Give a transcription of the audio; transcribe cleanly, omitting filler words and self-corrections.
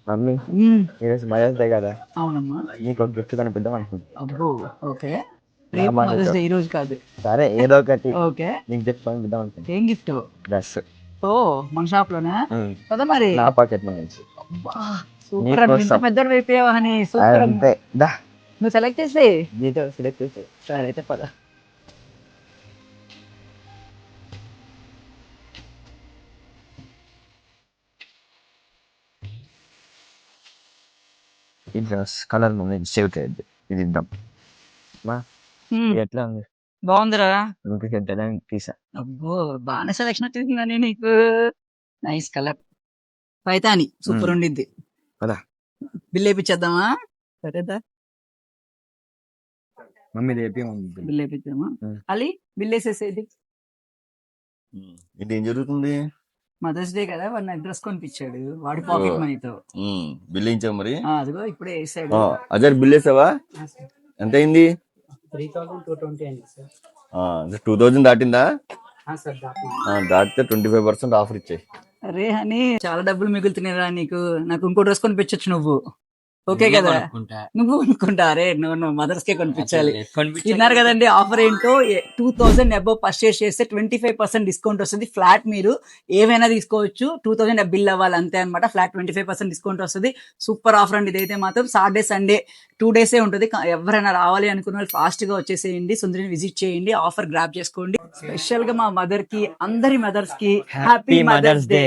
Mummy మ్మ్. ఈరోజు mothers day కదా, అవునమ్మా. నీకు ఒక గిఫ్ట్ కనిపిద్దాం అనుకుంటున్నా. అబ్బో. ఓకే. నా రేపు మనతో. మదర్స్ డే ఈ రోజు కాదు. సరే ఏదో ఒకటి ఓకే. నీకు గిఫ్ట్ కనిపిద్దాం అనుకుంటున్నా. ఏం గిఫ్ట్? డ్రెస్ ఓ, మన షాప్ లోనా కదా మరి. నా పాకెట్ నుంచి. సూపర్ అని ఇంత పెద్ద అయిపోయావా అని. సూపర్. అంతే దా, నువ్వు సెలెక్ట్ చేసి. నీతో సెలెక్ట్ చేసి. సరే అయితే పద. ఈ డ్రెస్ కలర్ ఉంది, సేవ్ చేయద్దు. ఇది ఇద్దాం మా. మ్మ్. ఇది ఎట్లా ఉంది? బాగుందిరా. చూపించడానికి తీసా. అబ్బో, బాగానే సెలెక్షన్ వచ్చేసిందని నీకు. Nice colour. పైతాని సూపర్ ఉండిద్ది. పదా బిల్ వేయించేద్దామా? సరేదా, మమ్మీ రేపే బిల్ వేయించామా? అలీ బిల్ వేసేసేది. ఇది ఏం జరుగుతుంది? మదర్స్ డే కదా, వాడు నాకు డ్రెస్ కొనిపించాడు వాడి పాకెట్ మనీతో. బిల్ వేయించావు మరి? అదిగో ఇప్పుడే వేసాడు. అజర్ బిల్ వేసావా? ఎంత అయింది? 3220 అయింది సార్. 2000 దాటిందా? సార్ దాటితే 25% ఆఫర్ ఇచ్చాయి. అరే అని చాలా డబ్బులు మిగులుతున్నాయిరా నీకు. నాకు ఇంకో డ్రెస్ కొనిపించచ్చు నువ్వు. ఓకే కదా? నువ్వు అనుకుంటా. అరే నువ్వు మదర్స్ కే కొనిపించాలి. విన్నారు కదండి ఆఫర్ ఏంటో. 2000 అబౌవ్ పర్చేస్ చేస్తే 25% డిస్కౌంట్ వస్తుంది. ఫ్లాట్ మీరు ఏమైనా తీసుకోవచ్చు. 2000 బిల్ అవ్వాలి అంతే అనమాట. ఫ్లాట్ 25% డిస్కౌంట్ వస్తుంది. సూపర్ ఆఫర్ అండి ఇదైతే మాత్రం. సాటర్డే సండే 2 days ఉంటుంది. ఎవరైనా రావాలి అనుకున్న వాళ్ళు ఫాస్ట్ గా వచ్చేసేయండి. సుందరిని విజిట్ చేయండి. ఆఫర్ గ్రాప్ చేసుకోండి. స్పెషల్ గా మా మదర్ కి, అందరి మదర్స్ కి హ్యాపీ మదర్స్ డే.